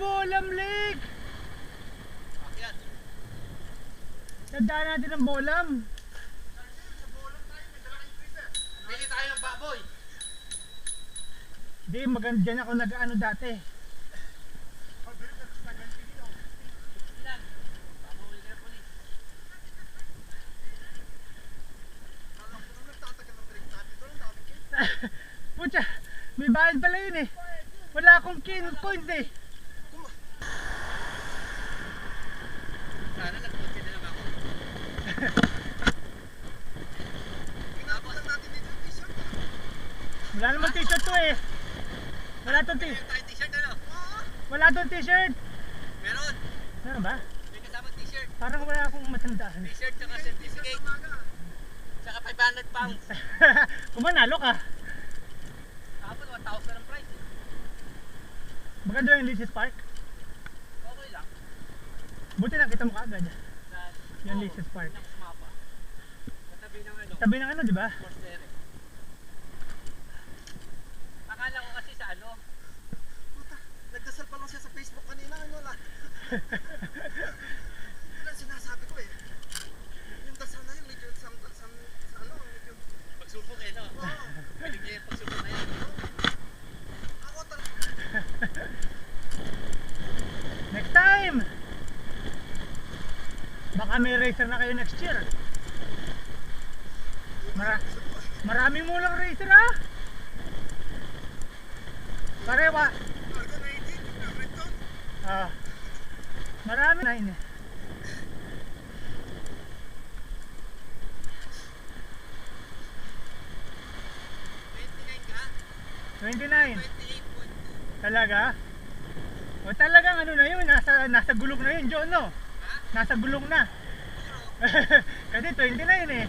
Bolam Lake! Akyat. Tandaan natin ang Bolam. Sa Bolam tayo, may dala kayong freezer. Bili tayo ng baboy. Hindi, maganda dyan ako nag-ano dati. Pucha, may bayad pala yun eh. Wala akong coins eh. Sana nag-coach na lang ako. Ginagawa lang natin dito yung t-shirt. Wala naman t-shirt to eh. Wala tong Meron tayong t-shirt ano? Oo. Wala tong t-shirt. Meron. Meron ba? May kasama t-shirt. Parang wala akong matandaan. T-shirt tsaka certificate. Tsaka 500 pounds. Kung manalo ka. Kapag 1,000 ang price. Maganda yung Lisis Park. Okay lang. Buti nakita mo kaagad. Yung Oo, Lisis Park. yung mapa. Katabi ng ano. Tabi ng ano, di ba? Monastery. Akala ko kasi sa ano. Puta, nagdasal pa lang siya sa Facebook kanina. Ano wala. Yun ang sinasabi ko eh. Yung dasal na yun, medyo ano, medyo... Pagsubok eh, no? Oo. Pilig niya yung pagsubok na yan. Ako talaga. Next time! Baka may racer na kayo next year. Maraming mulang racer ha? Parewa. Argo 19, Hamilton. Marami na yun eh. 29 ka? 29. 28.2. Talaga? O talagang ano na yun, nasa gulong na yun, John, no? Ha? Nasa gulong na. Kasi 29 eh.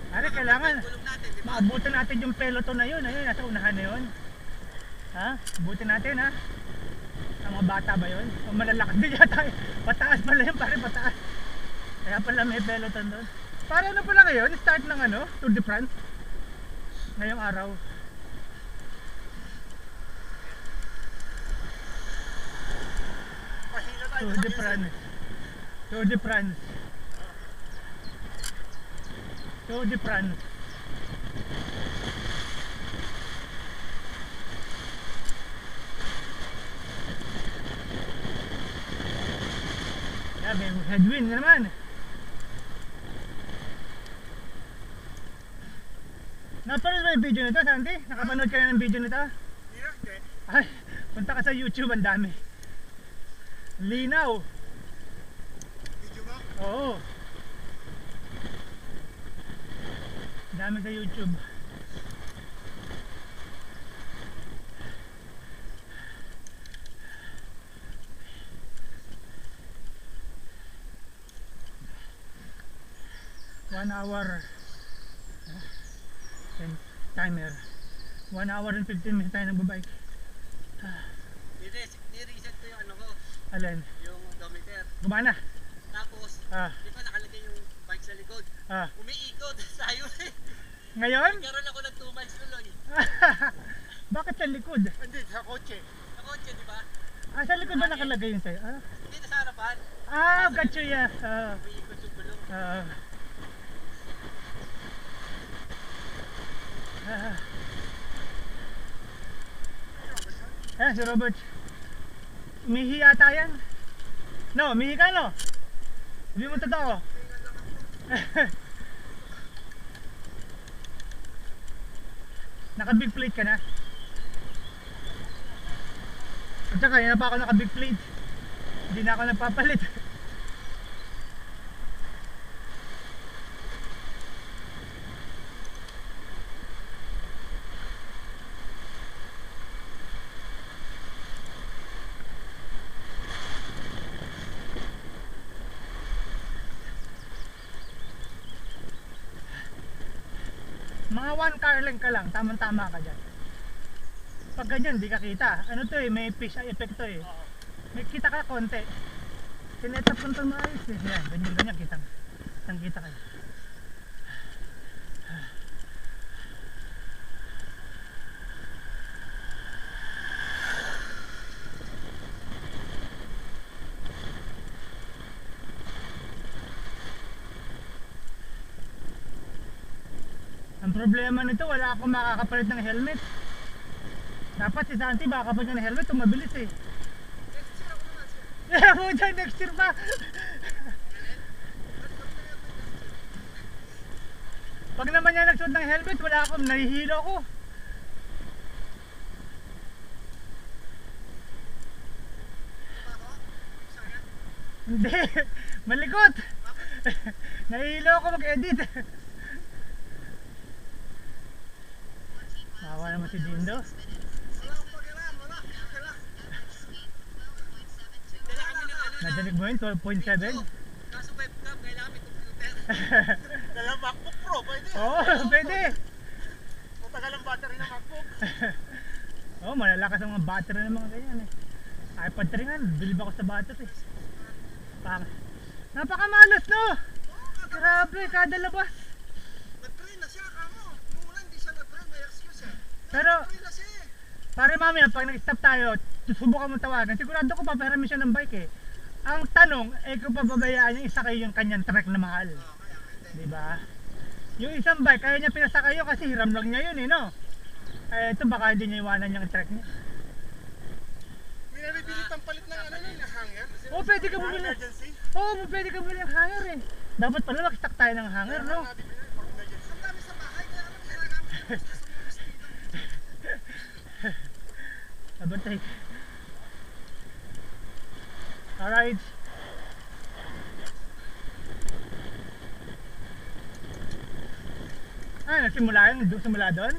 Ano, kailangan Gulong natin, di ba? maabutan natin yung peloton na yun. Ayun, nasa unahan na yun. Ha? Abutin natin ha. Ang mga bata ba yun? O malalakas din yata eh. Pataas pala yun, pare, pataas. Kaya pala may peloton doon. Para ano pala ngayon? Start ng ano? Tour de France? Ngayong araw. Pahila tayo. Tour de France. Tour de France. Tour de France. Sabi, headwind na naman. Napanood ba yung video nito, Santi? Nakapanood ka na ng video nito? Hindi. Ay, punta ka sa YouTube, ang dami. Linaw. Video mo? Oo. Dami sa YouTube. One hour and timer. 1 hour and 15 minutes tayo nagbabike. Ni-reset ko yung ano ko, Alin? yung odometer. Gumana? Tapos, Ah, di ba nakalagay yung bike sa likod? ah. Umiikot, sayo eh. Ngayon? Nagkaroon ako ng 2 miles tuloy. Bakit sa likod? Hindi, sa kotse. Sa kotse, di ba? Ah, sa likod ba nakalagay yun sa'yo? Hindi na sa harapan. Got you, yeah. Umiikot yung gulong. Si Robert. Umihi yata yan. No, umihi ka no? Sabi mo totoo. Naka big plate ka na? At saka yun na pa ako naka big plate. Hindi na ako nagpapalit. Mga 1 car length ka lang, tamang-tama ka dyan. Pag ganyan, di ka kita. Ano to eh, may fish eye effect to eh. May kita ka konti. Sinetap ko ito maayos eh. Yan, ganyan, kitang kita kayo. problema nito, wala akong makakapalit ng helmet. Dapat si Santi baka kapag ng helmet, tumabilis eh. Next year ako naman, sir. Mo dyan, next year pa. Pag naman niya nagsuot ng helmet, wala akong, nahihilo ako. Hindi, malikot. Nahihilo ako mag-edit. Mawa naman si Dindo. Wala akong pakialam, wala. Pakialam. Dala kami ng ano na. Nadinig mo yun, 12.7? Kaso webcam, kailangan may computer. Dala MacBook Pro, pwede. Oo, pwede. Matagal ang battery ng MacBook. Oo, malalakas ang mga battery ng mga ganyan eh. iPad 3 nga, bilib ako sa battery. Napakamalas no! Grabe, kada labas. Nag-train na siya, kamo. Nung una hindi siya nag-train, may excuse eh. Pero, Nag-train na siya eh. pare mamaya, pag nag-stop tayo, susubukan mo tawagan, sigurado ko papahiram siya ng bike eh. Ang tanong, kung pababayaan niya isa kayo yung kanyang trek na mahal. Kaya hindi. Diba? Yung isang bike, kaya niya pinasakayo kasi hiram lang niya yun eh, no? Ito baka hindi niya iwanan yung trek niya. May nabibilit ang palit ng ano nun, hanger. Oo, pwede ka bumili. Emergency. Oo, pwede ka bumili ng hanger eh. Dapat pala mag-stock tayo ng hanger, no? Ang dami sa bahay, kaya naman ginagamit yung gusto sa mga vestido. Abantay. Alright. Nagsimula yung simula doon?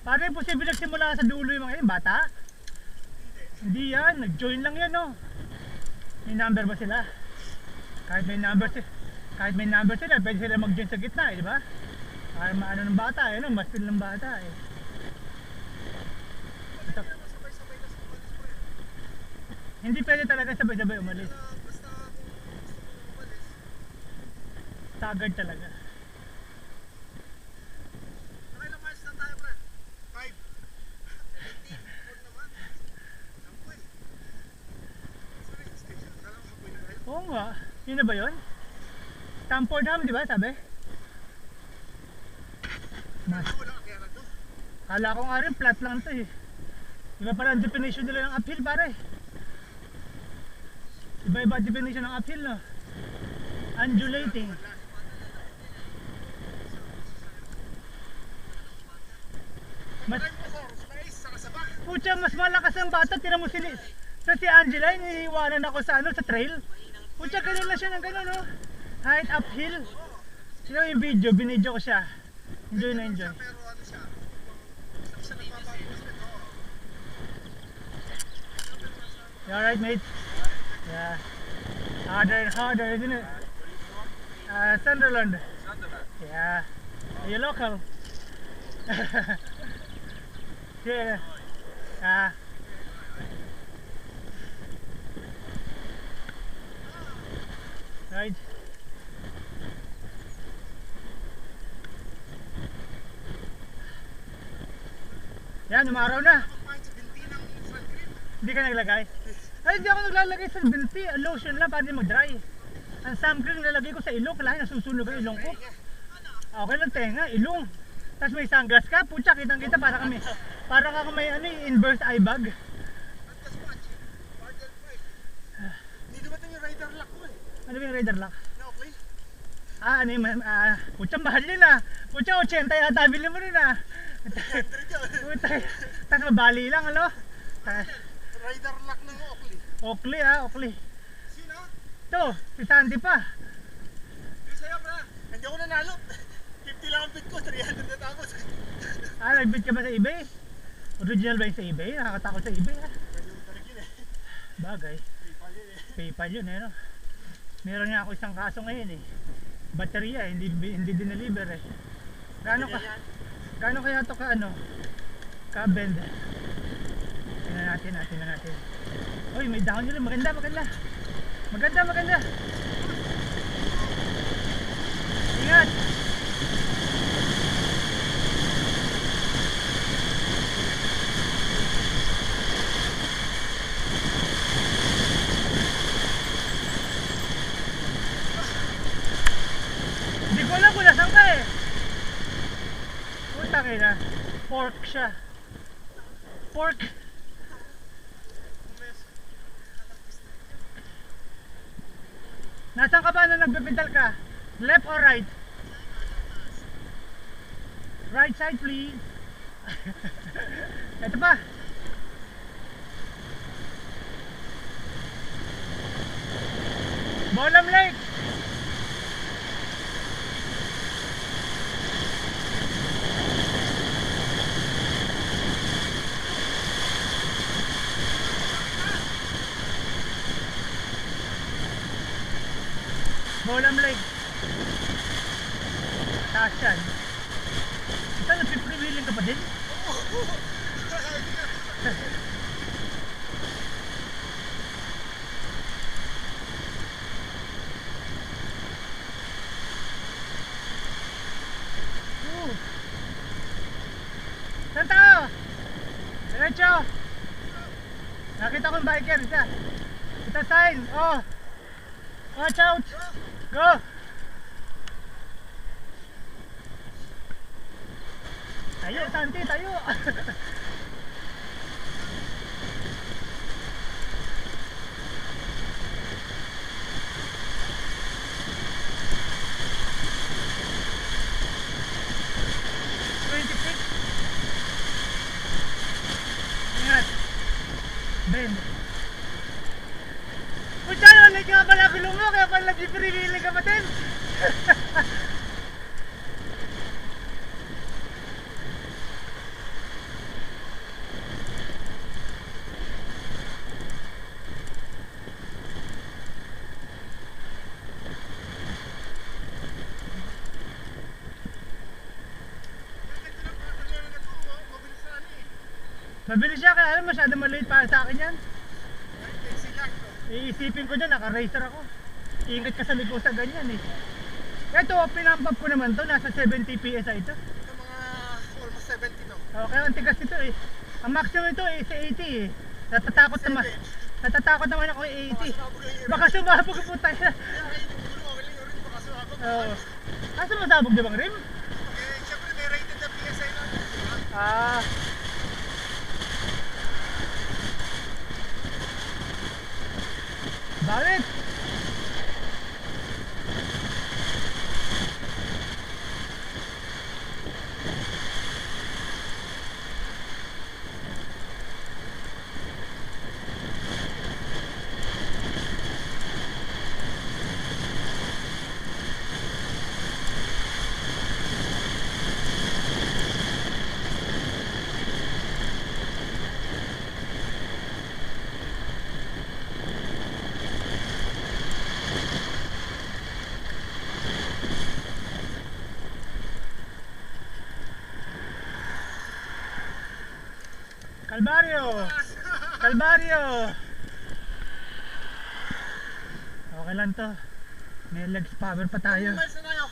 Parang posible nagsimula sa dulo yung mga yun, bata? Hindi yan, nag-join lang yan, no? May number ba sila? Kahit may number sila, pwede sila mag-join sa gitna, di ba? Para maano ng bata, no? Mas feel ng bata, eh. Ito. Sabay-sabay na sa umalis ko eh. Hindi pwede talaga sabay-sabay umalis. Basta kung gusto mo nang umalis, Staggered talaga. nakailang miles na tayo, pre? 5. 17. Huwag naman. Apoy. Sorry, schedule. Kala ko apoy na tayo. Oo nga, yun na ba yun? Stamford Ham, di ba sabi? Mas, Wala kang kaya nagdo. kala ko nga rin, flat lang to eh. Iba pala ang definition nila ng uphill pare. Iba-iba ang definition ng uphill, no? Undulating. Mas, Maraming pa sa mais, sa kasaba. putya, mas malakas ang bata, tira mo si Angela, iniiwanan ako sa sa trail. Putya, ganun lang siya ng ganun, no? Height uphill. Sino yung video, binidyo ko siya. Enjoy na enjoy. Pero ano siya? Sa nagpapapaguslit, oo. You alright, mate? Yeah. Harder and harder, isn't it? Sunderland. Yeah. Are you local? Yeah. Right. Yan, umaraw na. Pagpahin sa binti ng front grip. Hindi ka naglagay? Ay, hindi ako naglalagay sa binti. Lotion lang para di mag-dry. Ang sun cream nilalagay ko sa ilong. Kailangan nasusunog ang ilong ko. Okay lang tenga, ilong. Tapos may sunglass ka. Putya, kitang-kita para kami. Para ka may inverse eye bag. At kas watch, Bartel 5. Hindi dumating yung rider lock ko eh. Ano ba yung radar lock? Na okay? Ano yung, putya, mahal yun ah. Putya, 80 yata, bili mo rin ah. Putya, tapos mabali lang, ano? Rider lock ng Oakley. Oakley ah, Oakley. Sino? Ito, si Sandy pa. Yung sa'yo, bra. Hindi ako nanalo. 50 lang ang bid ko, 300 na tapos. Nagbid ka ba sa eBay? Original ba yung sa eBay? Nakakatakot sa eBay ah. Pwede mo talaga yun eh. Bagay. PayPal yun eh. PayPal yun eh no. Meron nga ako isang kaso ngayon eh. Baterya hindi dineliver eh. Gaano kaya to ka ano? Ka bend. Tingnan natin. Uy, may dahon nila, maganda. Ingat. Hindi ko alam kung nasaan ka eh. akin ha. Pork siya. Pork. Nasaan ka ba na nagpipedal ka? Left or right? Right side please. Ito pa. Bolam Lake. Bolam Lake. Taas yan. Ito, nagpiprewiling ka pa din? Saan tao? Diretso. Nakita ko yung biker, isa. Ito sign, oh. Watch out. Go. Tayo, Santi, tayo. Ingat. Bend. Pucha yun, hindi ka pala gulong mo, kaya pala nag-i-freewheeling ka pa din. Mabilis siya, kaya alam masyado maliit para sa akin yan. Iisipin ko dyan, naka-racer ako. Ingat ka sa ligo sa ganyan eh. Ito, pinampap ko naman to, nasa 70 PSI ito. Ito mga almost 70 no? Okay, ang tigas ito eh. Ang maximum ito eh, sa 80 eh. Natatakot naman ako eh, 80. Baka sumabog po tayo. Oo. Kaso masabog di bang rim? Eh, syempre may rated na PSI lang. Ah. Bawit! Calvario! Calvario! Okay lang to. May legs power pa tayo. Miles na tayo.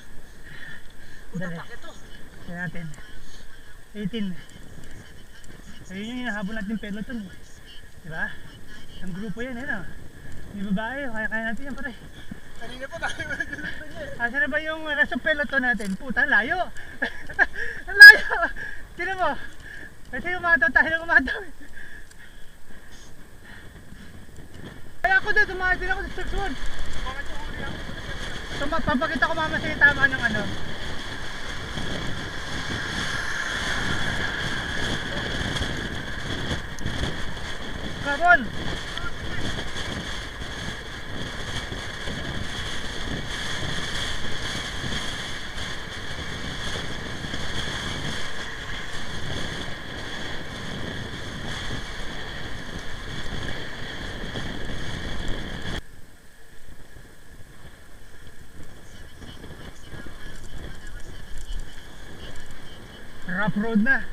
Puta Dali. pak ito. Kaya natin. 18. Ayun yung hinahabol natin peloton. Diba? Ang grupo yan, eh no? May babae, kaya natin yan pare. Kanina pa tayo nagulutan niya. Asa na ba yung rest of peloton natin? Puta, layo! Ang layo! Sino mo? Kasi umataw tayo, umataw. Kaya ako doon, tumakas din ako sa Stuxwood. Bakit yung huli ako? Papakita ko mama sa'yo tama ng ano. Carbon! Rough road na.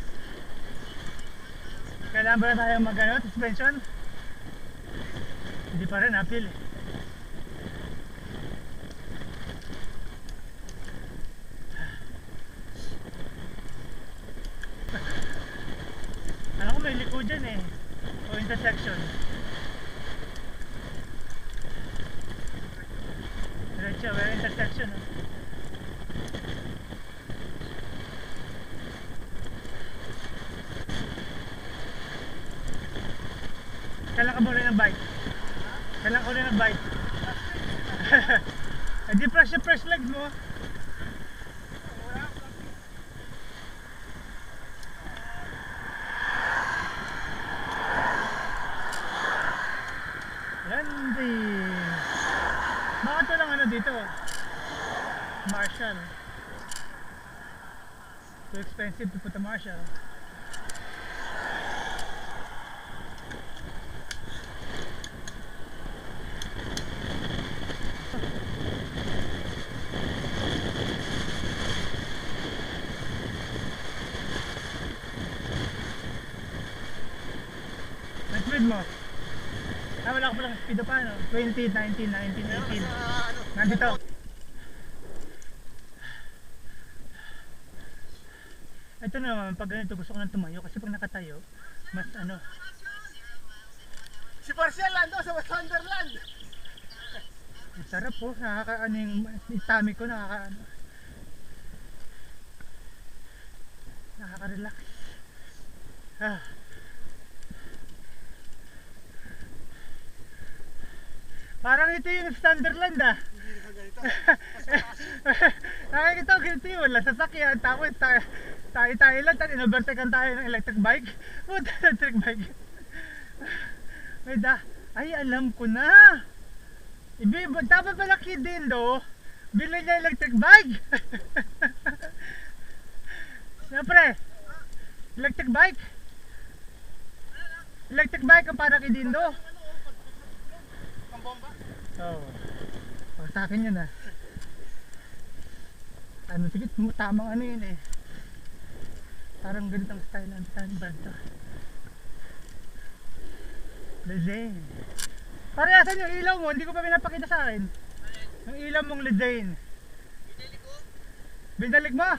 Kailangan ba na tayo mag-ano, suspension? Hindi pa rin, apil eh. Alam ko may liko dyan eh. O intersection. Diretso, may intersection oh. ka muna ng bike? Kailan ka muna ng bike? Hindi press yung first legs mo. Yandy. Bakit walang ano dito? Marshall. Too expensive to put a Marshall. Ang speed mo? Wala ko palang speed pa, no? 20, 19, 19, 18. Nandito. Ito naman, pag ganito gusto ko nang tumayo kasi pag nakatayo, mas ano. Si Marcel ando sa Wonderland. Ang sarap po, nakakaano yung tummy ko, nakakaano. Nakaka-relax. Ah. Parang ito yung Thunderland ah. Hindi na ganito. Nakikita ko ganito yun, wala sasakyan, tapos tayo lang, in-overtaken tayo ng electric bike. Puta, electric bike. Ay, alam ko na. Dapat pala kid din do, bilhin niya electric bike. Siyempre, electric bike. Electric bike ang para kay Dindo. Ang bomba. Oo. Oh, sa akin yun ah. Ano, sige, tamang ano yun eh. Parang ganitong style ng Thunderbird to. Lezane. Parehasan yung ilaw mo, hindi ko pa pinapakita sa akin. Yung ilaw mong Lezane. Binili ko. Binalik mo? Oo.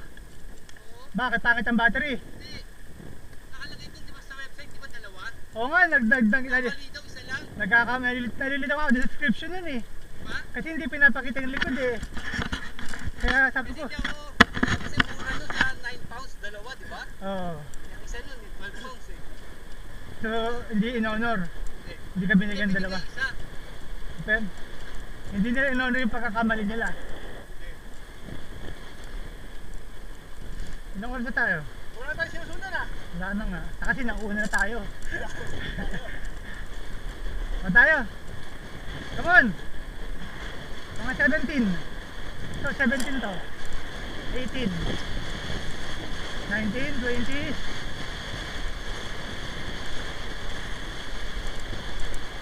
Bakit? Pangit ang battery? Hindi. Nakalagay dun, di ba sa website, di ba dalawa? Oo nga, Mali daw, isa lang. nalilito ako sa description yun eh. Diba? Kasi hindi pinapakita yung likod eh. Kaya sabi ko, Binili ako. Kasi mura nun sa 9 pounds, dalawa, di ba? oo. Yung isa nun, 12 pounds eh. So, hindi in-honor. Hindi. Hindi ka binigyan dalawa. Isa. Pero, hindi nila in-honor yung pagkakamali nila. Ilang oras na tayo? Wala tayo sinusundan ah. Wala na nga. Kasi nauna na tayo. O tayo. Come on. Mga 17. So 17 to. 18. 19, 20.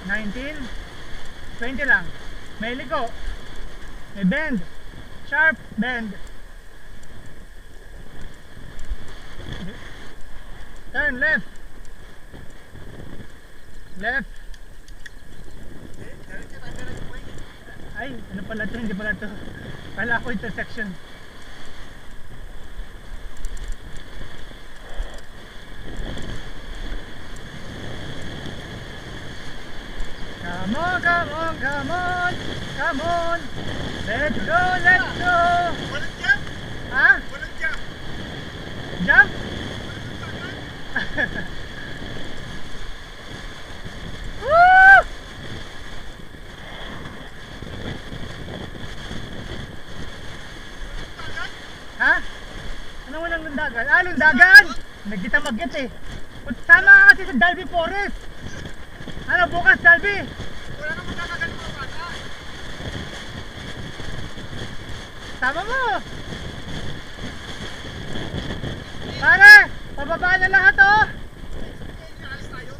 19. 20 lang. May liko. May bend. Sharp bend. Turn left. Left. Ay, ano pala to? Hindi pala to. Kala ko intersection. Come on, come on, come on. Come on. Let's go, let's go. Walang jump. Ha? Walang jump. Jump? Woo! Ha? Anong walang lundagan? Ah, lundagan! Nagkita mag-get eh. Sama ka kasi sa Dalby Forest. Ano bukas, Dalby? Wala nang magkakagal mga bata. Sama mo! Pare! Pababa na lahat oh! Alis tayo.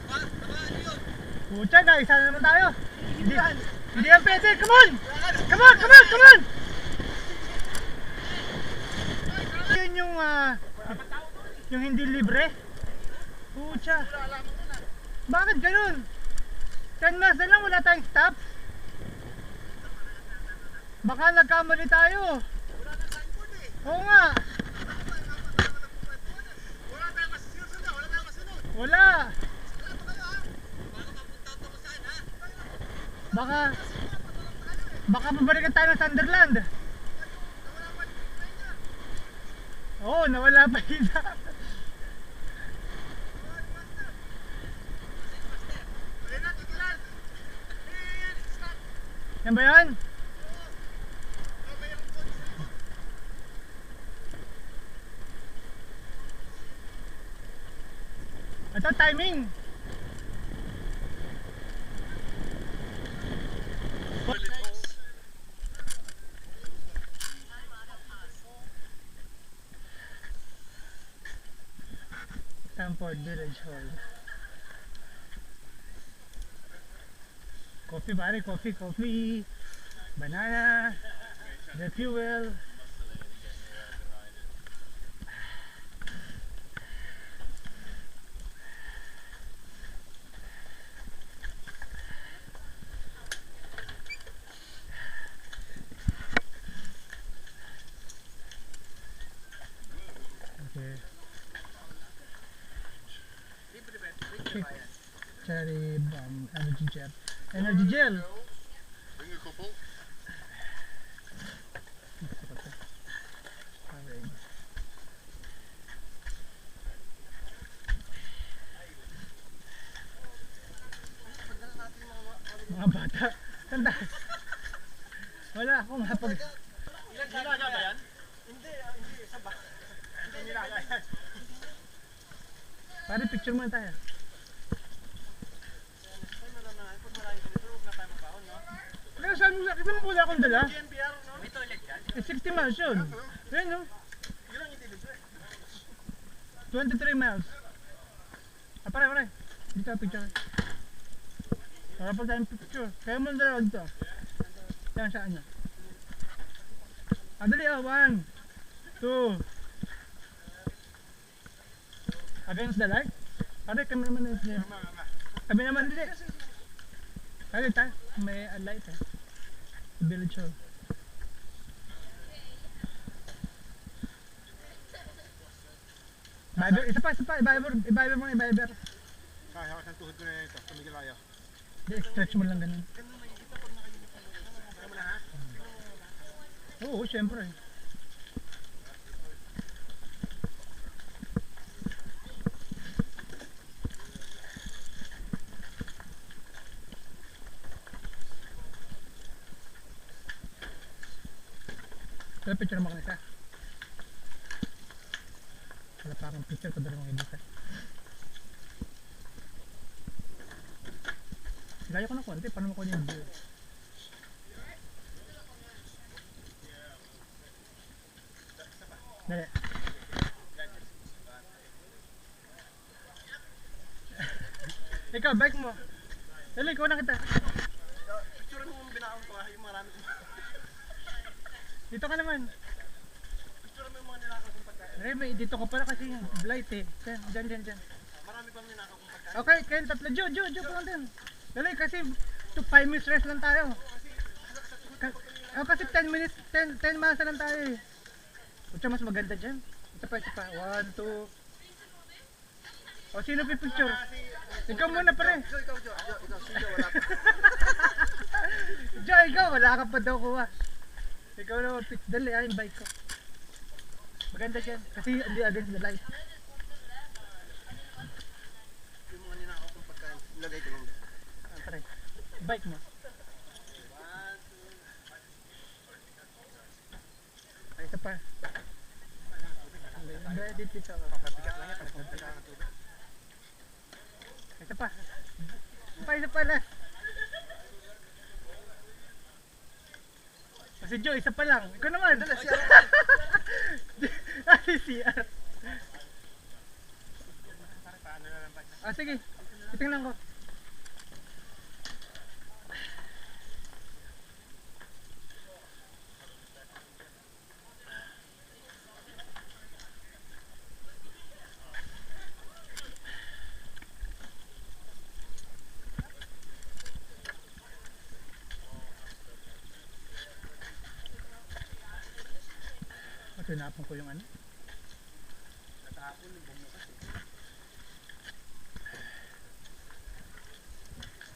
Ano yun? Pucha na, isa na naman tayo. Hindi yan pwede. Come on! Come on, come on, come on! Yun yung hindi libre. Pucha. Bakit ganun? 10 miles na lang, wala tayong stops. Baka nagkamali tayo. Wala nang signboard eh. Oo nga. Wala tayong masusunod. Wala tayong masunod. Wala. Sigurado kayo ha? Paano mapunta ito ko saan ha? Wala Baka pabalikan tayo ng Sunderland. pa yung play niya. Oo, nawala pa isa. Ayun na, tigilan! Ayan, stop! Yan ba yan? Mayroong coach sa likod. Ito, timing. Stamford Village Hall. Coffee pare, coffee. Banana. The fuel. Okay. Cherry bomb, energy gel. Energy gel. Bring a couple. Alright. Mga bata. Tanda. Wala akong mapag... Ilan nilaga ba yan? Hindi, hindi. Isa ba? Hindi nilaga yan. Pare, picture muna tayo. Ay, malamahan. Pag maraming ganito, huwag na tayo magbaon, no? Pero saan mo, kita mo wala akong dala? GNPR, no? May toilet yan? Eh, 60 miles yun. Ayun no? Yun ang hindi libre. 23 miles. Ah, pare. Dito ang picture. Para pa tayong picture. Kaya mo na dalawa dito. Yan saan niya. Ah, dali ah. 1, 2. Against the light? Pare, kami naman na niya. Kami naman dili. Kaya tayo. May light eh. Village Hall. Viber, isa pa. I-Viber mo. Kaya hawak ng tuhod ko na ito. Tumigil tayo. Di, stretch mo lang ganun. Ganun makikita pag naka-uniform mo. Kaya mo na, ha? Oo, syempre. Pero picture mo kanisa. Wala pa akong picture pa dalawang editor. Layo ko ng konti, paano mo ko yung view? Dali. Ikaw, bike mo. Dali, ikaw na kita. Picture mo yung binaon ko, ha? Yung marami ko. Dito ka naman. Picture mo yung mga ninakaw kong pagkain. Remy, dito ka pala kasi blight eh. Diyan. Marami bang ninakaw kong pagkain? Okay, kayong tatlo. Jo, pulang din. Dali, kasi 5 minutes rest lang tayo. Kasi 10 minutes, 10 miles na lang tayo eh. Kutsa mas maganda dyan. Isa pa. 1, 2. O, sino pipicture? Ikaw muna pare. Ikaw, sino wala pa. Jo, ikaw, wala ka pa daw kuha. Ikaw na mag-pitch. Dali, yung bike ko. Maganda dyan. Kasi hindi against the light. Yung mga ninakaw kong pagkain, ilagay ko lang. Ah, pare. Bike mo. Ay, isa pa. Dito ako. Pabigat lang yan, pagkakita ng tubig. Isa pa. Isa pa na. Si Joe, isa pa lang. Ikaw naman. Dala, si Si CR. Paano na lang ba? Ah, sige. Titingnan ko. Tinapon ko yung ano. Natapon yung bumukas eh.